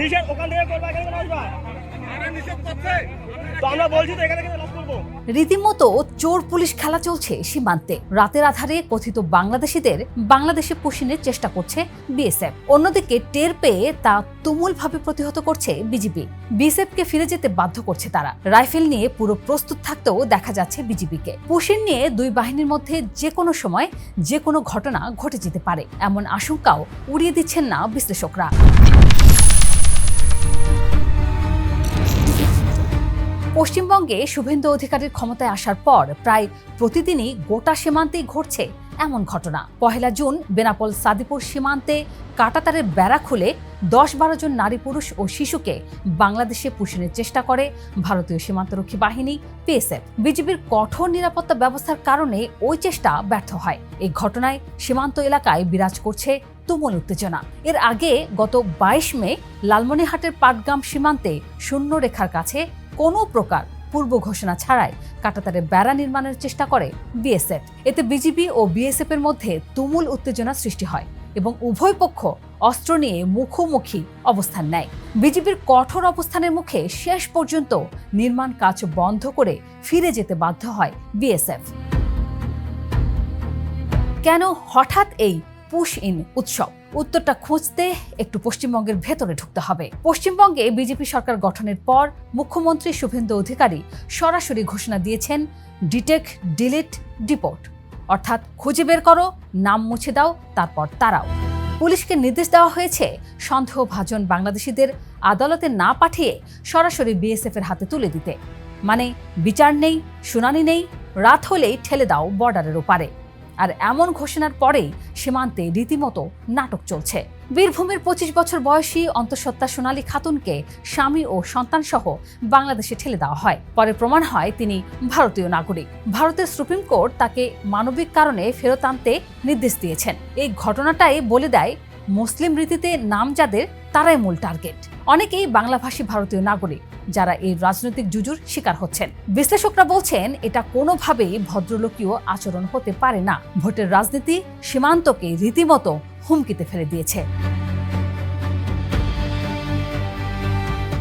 নিষেধ ওখান থেকে করবা, এখানে কেন আসবা? তো আমরা বলছি তো এখানে কেন লস করবো? রীতিমতো চোর পুলিশ খেলা চলছে সীমান্তে। রাতের আধারে কথিত বাংলাদেশিদের বাংলাদেশে পুষিনের চেষ্টা করছে বিএসএফ। অন্যদিকে টের পেয়ে তা তুমুলভাবে প্রতিহত করছে বিজিবি। বিএসএফকে ফিরে যেতে বাধ্য করছে তারা। রাইফেল নিয়ে পুরো প্রস্তুত থাকতেও দেখা যাচ্ছে বিজিবিকে। পুষিন নিয়ে দুই বাহিনীর মধ্যে যে কোনো সময় যে কোনো ঘটনা ঘটে যেতে পারে, এমন আশঙ্কাও উড়িয়ে দিচ্ছেন না বিশ্লেষকরা। পশ্চিমবঙ্গে শুভেন্দু অধিকারীর ক্ষমতায় আসার পর প্রায় প্রতিদিনই গোটা সীমান্তেই ঘটছে এমন ঘটনা। 1 জুন বেনাপোল সাদিপুর সীমান্তে কাঁটাতারের বেড়া খুলে 10-12 জন নারী পুরুষ ও শিশুকে বাংলাদেশে পুষিনের চেষ্টা করে ভারতীয় সীমান্তরক্ষী বাহিনী বিএসএফ। বিজিবির কঠোর নিরাপত্তা ব্যবস্থার কারণে ওই চেষ্টা ব্যর্থ হয়। এই ঘটনায় সীমান্ত এলাকায় বিরাজ করছে তুমুল উত্তেজনা। এর আগে গত 22 মে লালমনিরহাটের পাটগ্রাম সীমান্তে শূন্য রেখার কাছে কোনো প্রকার পূর্ব ঘোষণা ছাড়াই কাঁটাতারে বেড়া নির্মাণের চেষ্টা করে বিএসএফ। এতে বিজিবি ও বিএসএফ এর মধ্যে তুমুল উত্তেজনা সৃষ্টি হয় এবং উভয় পক্ষ অস্ত্র নিয়ে মুখোমুখি অবস্থান নেয়। বিজিবির কঠোর অবস্থানের মুখে শেষ পর্যন্ত নির্মাণ কাজ বন্ধ করে ফিরে যেতে বাধ্য হয় বিএসএফ। কেন হঠাৎ এই পুশ ইন উৎসব? উত্তরটা খুঁজতে একটু পশ্চিমবঙ্গের ভেতরে ঢুকতে হবে। পশ্চিমবঙ্গে বিজেপি সরকার গঠনের পর মুখ্যমন্ত্রী শুভেন্দু অধিকারী সরাসরি ঘোষণা দিয়েছেন ডিটেক্ট, ডিলিট, ডিপোর্ট, অর্থাৎ খুঁজে বের করো, নাম মুছে দাও, তারপর তাড়াও। পুলিশকে নির্দেশ দেওয়া হয়েছে সন্দেহভাজন বাংলাদেশিদের আদালতে না পাঠিয়ে সরাসরি বিএসএফ এর হাতে তুলে দিতে। মানে বিচার নেই, শুনানি নেই, রাত হলেই ঠেলে দাও বর্ডারের ওপারে। আর এমন ঘোষণার পরেই সীমান্তে রীতিমতো নাটক চলছে। বীরভূমের 25 বছর বয়সী অন্তঃসত্ত্বা সোনালী খাতুনকে স্বামী ও সন্তান সহ বাংলাদেশে ঠেলে দেওয়া হয়। পরে প্রমাণ হয় তিনি ভারতীয় নাগরিক। ভারতের সুপ্রিম কোর্ট তাকে মানবিক কারণে ফেরত আনতে নির্দেশ দিয়েছেন। এই ঘটনাটাই বলে দেয় মুসলিম রীতিতে নাম যাদের তারাই মূল টার্গেট। অনেকেই বাংলাভাষী ভারতীয় নাগরিক যারা এই রাজনৈতিক জুজুর শিকার হচ্ছেন। বিশ্লেষকরা বলছেন এটা কোনোভাবেই ভদ্রলোকীয় আচরণ হতে পারে না। ভোটের রাজনীতি সীমান্তকে রীতিমতো হুমকিতে ফেলে দিয়েছে।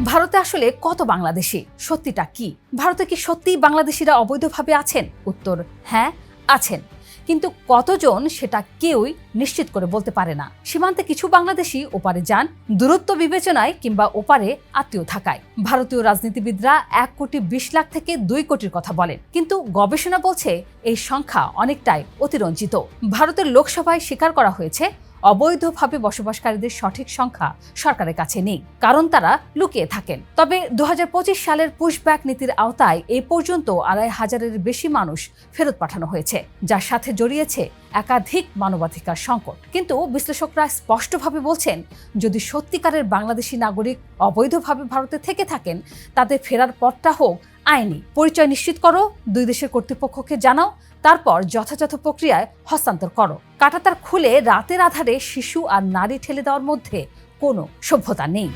ভারতে আসলে কত বাংলাদেশি? সত্যিটা কি? ভারতে কি সত্যিই বাংলাদেশিরা অবৈধভাবে আছেন? উত্তর হ্যাঁ, আছেন, কিন্তু কতজন সেটা কেউই নিশ্চিত করে বলতে পারে না। সীমান্তে কিছু বাংলাদেশি ওপারে যান দূরত্ব বিবেচনায় কিংবা ওপারে আত্মীয় থাকায়। ভারতীয় রাজনীতিবিদরা 1,20,00,000 থেকে 2 কোটির কথা বলেন, কিন্তু গবেষণা বলছে এই সংখ্যা অনেকটাই অতিরঞ্জিত। ভারতের লোকসভায় স্বীকার করা হয়েছে অবৈধভাবে বসবাসকারীদের সঠিক সংখ্যা সরকারের কাছে নেই, কারণ তারা লুকিয়ে থাকেন। তবে 2025 সালের পুশব্যাক নীতির আওতায় এই পর্যন্ত 2,500-এর বেশি মানুষ ফেরত পাঠানো হয়েছে, যার সাথে জড়িয়েছে একাধিক মানবাধিকার সংকট। কিন্তু বিশ্লেষকরা স্পষ্টভাবে বলছেন, যদি সত্যিকারের বাংলাদেশি নাগরিক অবৈধভাবে ভারতে থেকে থাকেন, তাদের ফেরার পথটা হোক আইনি। পরিচয় নিশ্চিত করো, 2 দেশের কর্তৃপক্ষকে জানাও, তারপর যথাযথ প্রক্রিয়ায় হস্তান্তর করো। কাঁটাতার খুলে রাতের আধারে শিশু আর নারী ঠেলে দেওয়ার মধ্যে কোনো সভ্যতা নেই।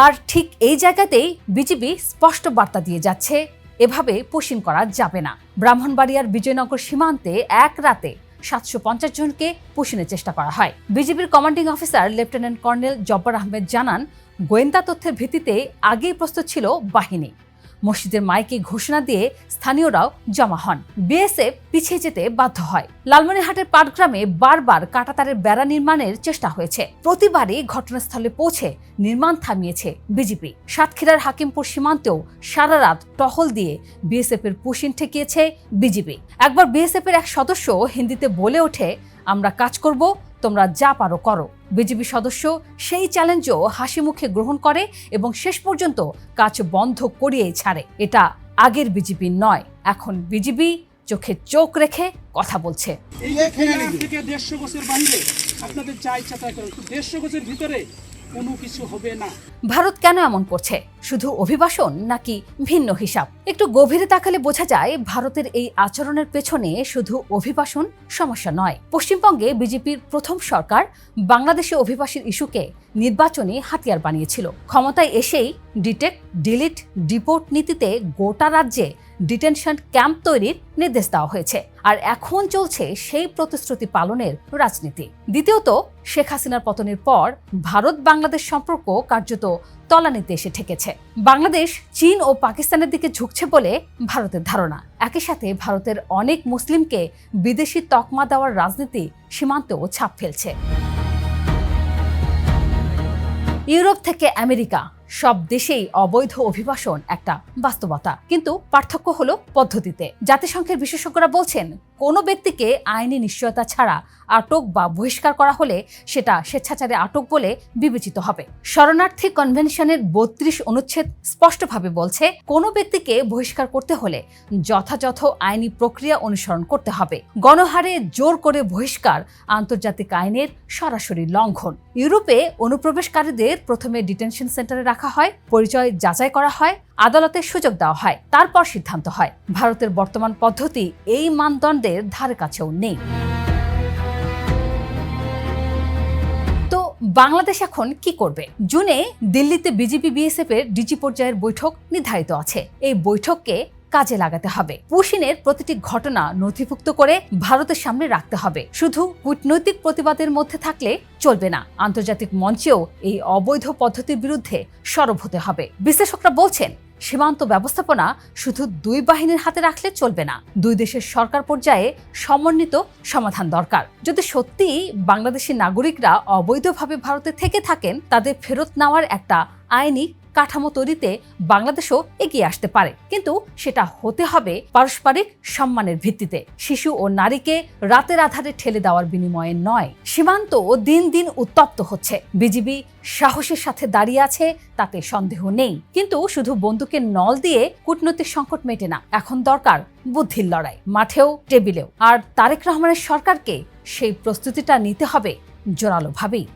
আর ঠিক এই জায়গাতেই বিজিবি স্পষ্ট বার্তা দিয়ে যাচ্ছে, এভাবে পুশিং করা যাবে না। ব্রাহ্মণবাড়িয়ার বিজয়নগর সীমান্তে এক রাতে 750 জনকে পুশিনের চেষ্টা করা হয়। বিজিবির commanding officer lieutenant colonel Jabbar Ahmed জানান, গোয়েন্দা তথ্যের ভিত্তিতে আগেই প্রস্তুত ছিল বাহিনী। মসজিদের মাইকে ঘোষণা দিয়ে স্থানীয়রাও জমা হন। বিএসএফ পিছিয়ে যেতে বাধ্য হয়। লালমনিরহাটের পাটগ্রামে বারবার কাঁটাতারের বেড়া নির্মাণের চেষ্টা হয়েছে। প্রতিবারই ঘটনাস্থলে পৌঁছে নির্মাণ থামিয়েছে বিজিবি। সাতক্ষীরার হাকিমপুর সীমান্তেও সারা রাত টহল দিয়ে বিএসএফ এর পুশিন ঠেকিয়েছে বিজিবি। একবার বিএসএফ এর এক সদস্য হিন্দিতে বলে ওঠে, আমরা কাজ করব, তোমরা যা পারো করো। বিজিবি সদস্য সেই চ্যালেঞ্জও হাসি মুখে গ্রহণ করে এবং শেষ পর্যন্ত কাজ বন্ধ করিয়েই ছাড়ে। এটা আগের বিজিবি নয়, এখন বিজিবি চোখে চোখ রেখে কথা বলছে। এই থেকে 150 গজের বাইরে আপনাদের যা ইচ্ছা তাই করুন, 150 গজের ভিতরে কোনো কিছু হবে না। ভারত কেন এমন করছে? শুধু অভিবাসন নাকি ভিন্ন হিসাব? একটু গভীরে তাকালে বোঝা যায় ভারতের এই আচরণের পেছনে শুধু অভিবাসন সমস্যা নয়। পশ্চিমবঙ্গে বিজেপির প্রথম সরকার বাংলাদেশি অভিবাসীর ইস্যুকে নির্বাচনী হাতিয়ার বানিয়েছিল। ক্ষমতায় এসেই ডিটেক্ট, ডিলিট, ডিপোর্ট নীতিতে গোটা রাজ্যে ডিটেনশন ক্যাম্প তৈরির নির্দেশ দেওয়া হয়েছে। আর এখন চলছে সেই প্রতিশ্রুতি পালনের রাজনীতি। দ্বিতীয়ত, শেখ হাসিনার পতনের পর ভারত বাংলাদেশ সম্পর্ক কার্যত তলানিতে এসে ঠেকেছে। বাংলাদেশ চীন ও পাকিস্তানের দিকে ঝুঁকছে বলে ভারতের ধারণা। একই সাথে ভারতের অনেক মুসলিমকে বিদেশি তকমা দেওয়ার রাজনীতি সীমান্তেও ছাপ ফেলছে। ইউরোপ থেকে আমেরিকা সব দেশেই অবৈধ অভিবাসন একটা বাস্তবতা, কিন্তু পার্থক্য হলো পদ্ধতিতে। জাতিসংঘের বিশেষজ্ঞরা বলছেন, কোনো ব্যক্তিকে আইনি নিশ্চয়তা ছাড়া আটক বা বহিষ্কার করা হলে সেটা স্বেচ্ছাচারে আটক বলে বিবেচিত হবে। শরণার্থী কনভেনশনের ৩২ অনুচ্ছেদ স্পষ্টভাবে বলছে, কোনো ব্যক্তিকে বহিষ্কার করতে হলে যথাযথ আইনি প্রক্রিয়া অনুসরণ করতে হবে। গণহারে জোর করে বহিষ্কার আন্তর্জাতিক আইনের সরাসরি লঙ্ঘন। ইউরোপে অনুপ্রবেশকারীদের প্রথমে ডিটেনশন সেন্টারে রাখা হয়, পরিচয় যাচাই করা হয়, আদালতের সুযোগ দেওয়া হয়, তারপর সিদ্ধান্ত হয়। ভারতের বর্তমান পদ্ধতি এই মানদণ্ডের ধারে কাছেও নেই। তো বাংলাদেশ এখন কি করবে? জুনে দিল্লিতে বিজেপি বিএসএফ এর ডিজি পর্যায়ের বৈঠক নির্ধারিত আছে। এই বৈঠককে কাজে লাগাতে হবে। পুশিনের প্রতিটি ঘটনা নথিভুক্ত করে ভারতের সামনে রাখতে হবে। শুধু কূটনৈতিক প্রতিবাদের মধ্যে থাকলে চলবে না, আন্তর্জাতিক মঞ্চেও এই অবৈধ পদ্ধতির বিরুদ্ধে সরব হতে হবে। বিশ্লেষকরা বলছেন, সীমান্ত ব্যবস্থাপনা শুধু দুই বাহিনীর হাতে রাখলে চলবে না, দুই দেশের সরকার পর্যায়ে সমন্বিত সমাধান দরকার। যদি সত্যিই বাংলাদেশি নাগরিকরা অবৈধভাবে ভারতে থেকে থাকেন, তাদের ফেরত নেওয়ার একটা আইনি কাঠামো তৈরিতে বাংলাদেশও এগিয়ে আসতে পারে, কিন্তু সেটা হতে হবে পারস্পরিক সম্মানের ভিত্তিতে। শিশু ও নারীকে রাতের আধারে ঠেলে দেওয়ার বিনিময়ে নয়। সীমান্ত দিন দিন উত্তপ্ত হচ্ছে। বিজিবি সাহসের সাথে দাঁড়িয়ে আছে, তাতে সন্দেহ নেই, কিন্তু শুধু বন্দুকের নল দিয়ে কূটনৈতিক সংকট মেটে না। এখন দরকার বুদ্ধির লড়াই, মাঠেও টেবিলেও। আর তারেক রহমানের সরকারকে সেই প্রস্তুতিটা নিতে হবে জোরালোভাবেই।